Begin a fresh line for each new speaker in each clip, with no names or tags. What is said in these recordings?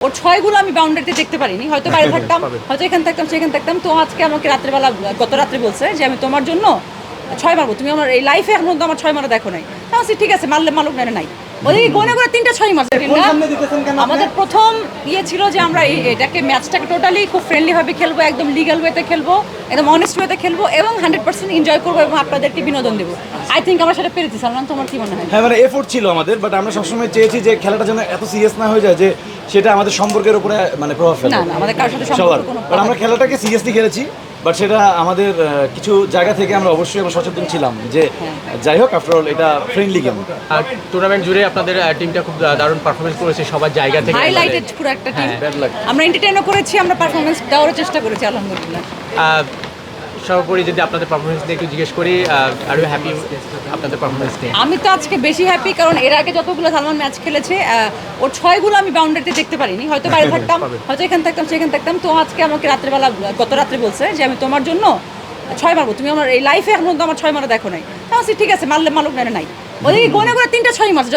ওর ছয়গুলো আমি বাউন্ডারিতে দেখতে পারিনি, হয়তো বাইরে থাকতাম, হয়তো এখানে থাকতাম সেখানে থাকতাম। তো আজকে আমাকে রাত্রেবেলা গত রাত্রে বলছে যে আমি তোমার জন্য ছয় মারবো, তুমি আমার এই লাইফে এখন পর্যন্ত আমার ছয় মারা দেখো নাই। তাহলে ঠিক আছে, মারলে মালুক না নাই। ওই গনে করে 3টা ছয় মারছে। আমাদের প্রথম ছিল যে আমরা এটাকে ম্যাচটাকে টোটালি খুব ফ্রেন্ডলি ভাবে খেলবো, একদম লিগ্যাল ওয়েতে খেলবো, একদম অনেস্ট ওয়েতে খেলবো এবং 100% এনজয় করবো এবং আপনাদেরকে বিনোদন দেবো। আই থিঙ্ক আমরা সেটা পেরেছি। সালমান, তোমার কি মনে হয়?
হ্যাঁ, মানে এফোর্ট ছিল আমাদের, বাট আমরা সবসময় চেয়েছি যে খেলাটা যেন এত সিরিয়াস না হয়ে যায় যে সেটা আমাদের সম্পর্কের উপরে মানে প্রভাব ফেলে।
না, আমাদের কারোর সাথে সম্পর্ক কোনো,
বাট আমরা খেলাটাকে সিরিয়াসলি খেলেছি। বাট সেটা আমাদের কিছু জায়গা থেকে আমরা অবশ্যই সচেতন ছিলাম যে যাই হোক, আফটার অল এটা ফ্রেন্ডলি গেম।
আর টুর্নামেন্ট জুড়ে আপনাদের টিমটা খুব দারুণ পারফরমেন্স করেছে সবার জায়গা থেকে,
হাইলাইটেড পুরো একটা টিম। আমরা এন্টারটেইনও করেছি, আমরা পারফরমেন্স দেওয়ার চেষ্টা করেছি আলহামদুলিল্লাহ।
সর্বোপরি যদি আপনাদের পারফরমেন্স নিয়ে একটু জিজ্ঞেস করি, আর ইউ হ্যাপি আপনাদের পারফরমেন্স নিয়ে?
আমি তো আজকে বেশি হ্যাপি, কারণ এর আগে যতগুলো সালমান ম্যাচ খেলেছে ওর ছয়গুলো আমি বাউন্ডারিতে দেখতে পারিনি, হয়তো বাইরে থাকতাম, হয়তো এখানে থাকতাম সেখানে থাকতাম। তো আজকে আমাকে রাত্রেবেলা গত রাত্রে বলছে যে আমি তোমার জন্য ছয় মারবো, তুমি আমার এই লাইফে এখন পর্যন্ত আমার ছয় মারা দেখো নাই। তাহলে ঠিক আছে, মারলে মালুক না নাই। ওই গনে করে 3টা ছয় মারছে,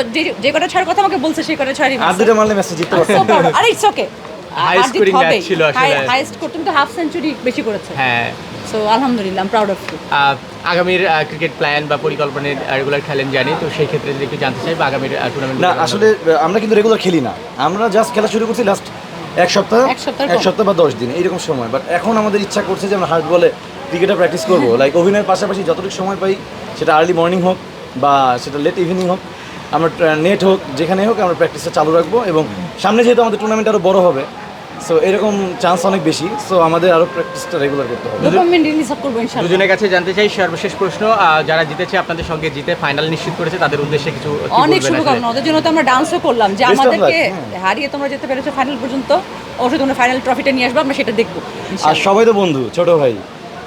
যে কটা ছয়ের কথা আমাকে বলছে সেই কটা ছয়ই মারছে।
দুটো মারলে ম্যাচটা জিততে পারতাম।
আরে it's okay,
high scoring match ছিল আসলে।
হাইস্ট স্কোর, তুমি তো হাফ সেঞ্চুরি বেশি করেছো।
হ্যাঁ,
সো আলহামদুলিল্লাহ, I am proud of you.
আগামীর ক্রিকেট প্ল্যান বা পরিকল্পনা রেগুলার খেলেন জানি, তো সেই ক্ষেত্রে যদি একটু জানতে চাই বা আগামীর টুর্নামেন্ট।
না, আসলে আমরা কিন্তু রেগুলার খেলি না, আমরা জাস্ট খেলা শুরু করছি লাস্ট এক সপ্তাহ বা 10 দিন এইরকম সময়। বাট এখন আমাদের ইচ্ছা করছে যে আমরা হার্ড বলে ক্রিকেটে প্র্যাকটিস করবো। লাইক অভিনয়ের পাশাপাশি যতটুকু সময় পাই, সেটা আর্লি মর্নিং হোক বা সেটা লেট ইভিনিং হোক, আমরা নেট হোক যেখানে হোক, আমরা প্র্যাকটিসটা চালু রাখবো। এবং সামনে যেহেতু আমাদের টুর্নামেন্ট আরও বড় হবে, সো এরকম চান্স অনেক বেশি, সো আমাদের আরও প্র্যাকটিসটা রেগুলার করতে হবে।
দুজনের কাছে জানতে চাই সর্বশেষ প্রশ্ন, যারা জিতেছে আপনাদের সঙ্গে জিতে ফাইনাল নিশ্চিত করেছে, তাদের উদ্দেশ্যে কিছু
অনেক শুভকামনা। ওদের জন্য তো আমরা ডান্সও করলাম যে আমাদেরকে হারিয়ে তোমরা যেতে পেরেছো ফাইনাল পর্যন্ত, অবশ্যই তোমরা ফাইনাল ট্রফিটা নিয়ে আসবে, আমরা সেটা দেখবো।
আর সবাই তো বন্ধু, ছোট ভাই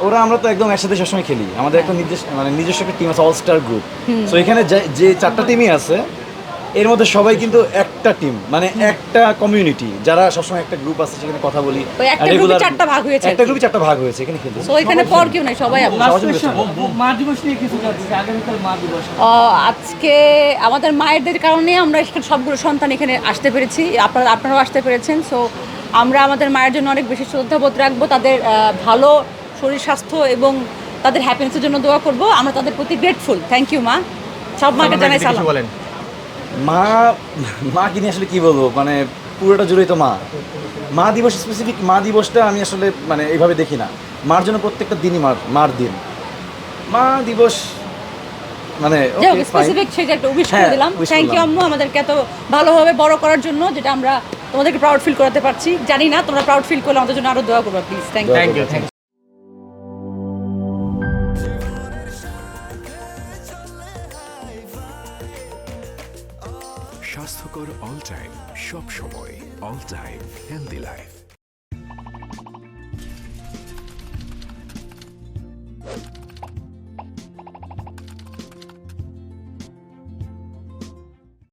ওরা, আমরা তো একদম একসাথে সবসময় খেলি। আমাদের একটা নিজস্ব একটা টিম আছে, অল স্টার গ্রুপ। সো এখানে যে 4টা টিমই আছে, এর মধ্যে সবাই কিন্তু একটা টিম, মানে একটা কমিউনিটি, যারা সবসময় একটা গ্রুপ আছে, সেখানে কথা বলি।
একটা গ্রুপে 4টা ভাগ হয়েছে,
একটা গ্রুপে 4টা ভাগ হয়েছে এখানে খেলতে।
সো এখানে পর কেউ নাই, সবাই
মা দিবস নিয়ে কিছু যাচ্ছে, আগামীকাল মা দিবস।
আজকে আমাদের মায়েদের কারণে আমরা এখানে সবগুলো সন্তান এখানে আসতে পেরেছি, আপনারাও আসতে পেরেছেন। সো আমরা আমাদের মায়ের জন্য অনেক বেশি শ্রদ্ধাবোধ রাখবো, তাদের ভালো শরীর স্বাস্থ্য এবং তাদের হ্যাপিনেসের জন্য দোয়া করব। আমরা তাদের প্রতি গ্রেটফুল। থ্যাংক ইউ মা, সব মাকে জানাই সালাম।
বলেন
মা কি নিয়ে আসলে কি বলবো, মানে পুরোটা জুড়েই তো মা দিবস। স্পেসিফিক মা দিবসটা আমি আসলে মানে এইভাবে দেখি না। মার জন্য প্রত্যেকটা দিনই মার দিন। মা দিবস মানে
স্পেসিফিক সেটা একটা উইশ করে দিলাম। থ্যাংক ইউ আম্মু, আমাদেরকে এত ভালোভাবে বড় করার জন্য, যেটা আমরা তোমাদেরকে প্রাউড ফিল করাতে পারছি। জানি না তোমরা প্রাউড ফিল করলে আমাদের জন্য আরো দোয়া করবে প্লিজ। Thank you.
স্বাস্থ্যকর অল টাইম, সব সময় অল টাইম হেলদি লাইফ।